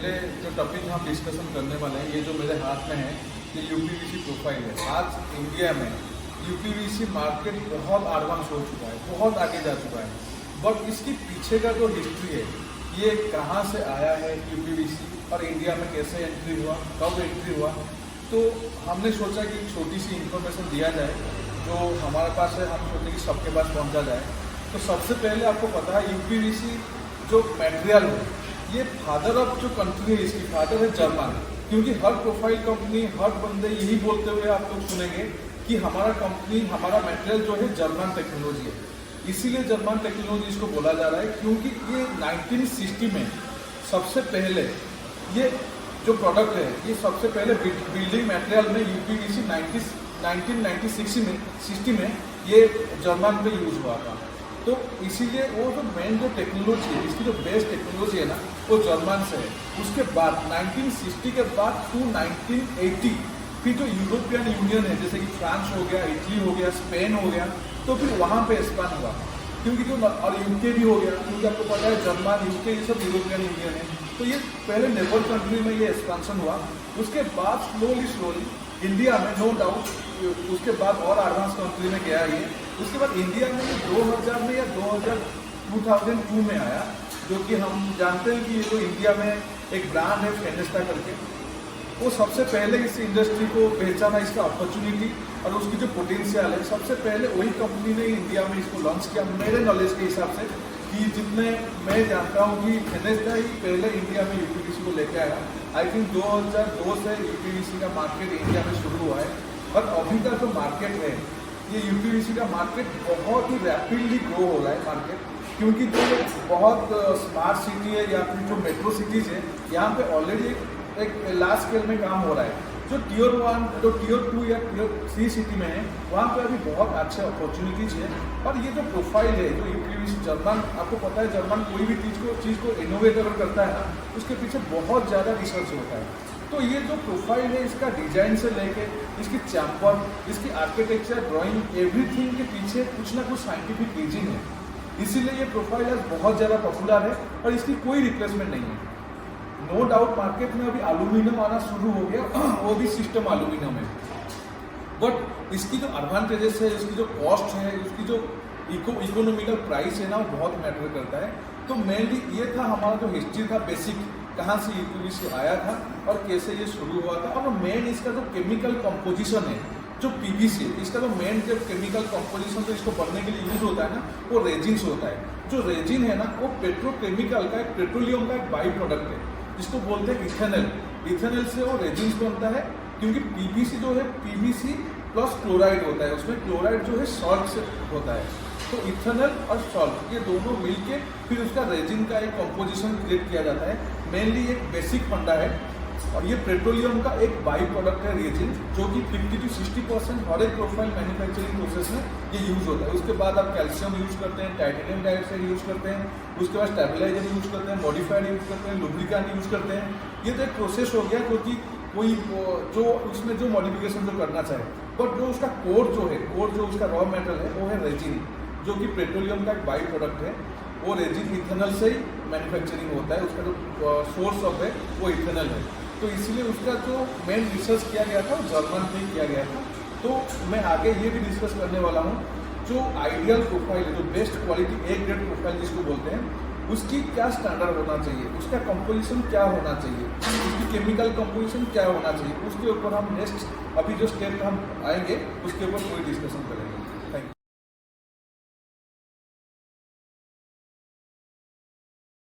पहले जो टॉपिक हम डिस्कशन करने वाले हैं, ये जो मेरे हाथ में है ये यूपीवीसी प्रोफाइल है। आज इंडिया में यूपीवीसी मार्केट बहुत एडवांस हो चुका है, बहुत आगे जा चुका है। बट इसकी पीछे का जो हिस्ट्री है, ये कहाँ से आया है यूपीवीसी और इंडिया में कैसे एंट्री हुआ, कब एंट्री हुआ, तो हमने सोचा कि छोटी सी इन्फॉर्मेशन दिया जाए जो हमारे पास है। हम सोचे कि सबके पास पहुँचा जाए। तो सबसे पहले आपको पता है यूपीवीसी जो मटेरियल है, ये फादर ऑफ जो कंट्री है, इसकी फादर है जर्मन। क्योंकि हर प्रोफाइल कंपनी, हर बंदे यही बोलते हुए आप लोग सुनेंगे कि हमारा कंपनी, हमारा मटेरियल जो है जर्मन टेक्नोलॉजी है। इसीलिए जर्मन टेक्नोलॉजी इसको बोला जा रहा है, क्योंकि ये 1960 में सबसे पहले ये जो प्रोडक्ट है, ये सबसे पहले बिल्डिंग मटेरियल में यूपीवीसी 1960 में ये जर्मन में यूज़ हुआ था। तो इसीलिए वो जो मेन जो टेक्नोलॉजी है, इसकी जो बेस्ट टेक्नोलॉजी है ना, वो जर्मन से है। उसके बाद 1960 के बाद टू 1980 फिर जो यूरोपियन यूनियन है, जैसे कि फ्रांस हो गया, इटली हो गया, स्पेन हो गया, तो फिर वहाँ पे एक्सपांड हुआ। क्योंकि जो और यूके भी हो गया, क्योंकि आपको पता है जर्मन, यूके ये सब यूरोपियन यूनियन है। तो ये पहले नेबर कंट्री में ये एक्सपांशन हुआ। उसके बाद स्लोली इंडिया में नो डाउट, उसके बाद और एडवांस कंट्री में गया ये। उसके बाद इंडिया में 2000 में या 2002 में आया, जो कि हम जानते हैं कि ये जो इंडिया में एक ब्रांड है फेनेस्टा करके, वो सबसे पहले इस इंडस्ट्री को पहचाना, इसका अपॉर्चुनिटी और उसकी जो पोटेंशियल है, सबसे पहले वही कंपनी ने इंडिया में इसको लॉन्च किया। मेरे नॉलेज के हिसाब से कि जितने मैं जानता हूँ कि फेनेस्टा ही पहले इंडिया में यूपीवीसी को लेके आया। आई थिंक 2002 से यूपीवीसी का मार्केट इंडिया में शुरू हुआ है। और अभी का जो मार्केट है, ये यूपीवीसी का मार्केट बहुत ही रैपिडली ग्रो हो रहा है मार्केट। क्योंकि जो बहुत स्मार्ट सिटी है या फिर जो मेट्रो सिटीज़ है, यहाँ पे ऑलरेडी एक लार्ज स्केल में काम हो रहा है। जो टियर 1, जो टियर 2 या टियर 3 सिटी में है, वहाँ पे अभी बहुत अच्छे अपॉर्चुनिटीज़ है। और ये जो प्रोफाइल है, जो यूपीवीसी जर्मन, आपको पता है जर्मन कोई भी चीज़ को इनोवेट अगर करता है ना, उसके पीछे बहुत ज़्यादा रिसर्च होता है। तो ये जो प्रोफाइल है, इसका डिजाइन से लेके इसकी चैम्पर, इसकी आर्किटेक्चर, ड्राइंग, एवरीथिंग के पीछे कुछ ना कुछ साइंटिफिक रीजन है। इसीलिए ये प्रोफाइल आज बहुत ज़्यादा पॉपुलर है और इसकी कोई रिप्लेसमेंट नहीं है। नो डाउट मार्केट में अभी एल्यूमिनियम आना शुरू हो गया, वो भी सिस्टम एल्यूमिनियम है। बट इसकी जो एडवांटेजेस है, इसकी जो कॉस्ट है, उसकी जो इकोनॉमिकल प्राइस है ना, वो बहुत मैटर करता है। तो मेनली ये था हमारा जो हिस्ट्री था, बेसिक कहाँ से यूपीवीसी आया था और कैसे ये शुरू हुआ था। और मेन इसका जो केमिकल कंपोजिशन है, जो पीवीसी, इसका जो मेन जो केमिकल कंपोजिशन जो इसको बनने के लिए यूज होता है ना, वो रेजिन्स होता है। जो रेजिन है ना, वो पेट्रोकेमिकल का, एक पेट्रोलियम का एक बाई प्रोडक्ट है, जिसको बोलते हैं इथेनॉल। इथेनॉल से वो रेजिन्स बनता है। क्योंकि पीवीसी जो है, पीवीसी प्लस क्लोराइड होता है, उसमें क्लोराइड जो है सॉल्ट से होता है। तो इथेनॉल और सॉल्ट ये दोनों मिलके फिर उसका रेजिन का एक कंपोजिशन क्रिएट किया जाता है। मेनली एक बेसिक फंडा है और ये पेट्रोलियम का एक बाई प्रोडक्ट है रेजिन, जो कि 50 to 60% हर एक प्रोफाइल मैन्युफैक्चरिंग प्रोसेस में ये यूज़ होता है। उसके बाद आप कैल्शियम यूज़ करते हैं, टाइटेनियम डाइऑक्साइड यूज़ करते हैं, उसके बाद स्टेबलाइजर यूज़ करते हैं, मॉडिफायर यूज़ करते हैं, लुब्रिकेंट यूज़ करते हैं। ये तो एक प्रोसेस हो गया, क्योंकि कोई जो उसमें जो मॉडिफिकेशन जो करना चाहे। बट जो उसका कोर जो है, कोर जो उसका रॉ मेटल है, वो है रेजिन, जो कि पेट्रोलियम का एक बाई प्रोडक्ट है। वो रेजिन इथेनॉल से ही मैन्युफैक्चरिंग होता है। उसका जो सोर्स ऑफ है वो इथेनॉल है। तो इसलिए उसका जो मेन रिसर्च किया गया था, वो जर्मन में किया गया था। तो मैं आगे ये भी डिस्कस करने वाला हूँ, जो आइडियल प्रोफाइल है, जो best quality A grade profile जिसको बोलते हैं, उसकी क्या स्टैंडर्ड होना चाहिए, उसका कंपोजिशन क्या होना चाहिए, उसकी केमिकल कंपोजिशन क्या होना चाहिए, उसके ऊपर हम नेक्स्ट अभी जो स्टेप हम आएंगे उसके ऊपर कोई डिस्कशन करेंगे।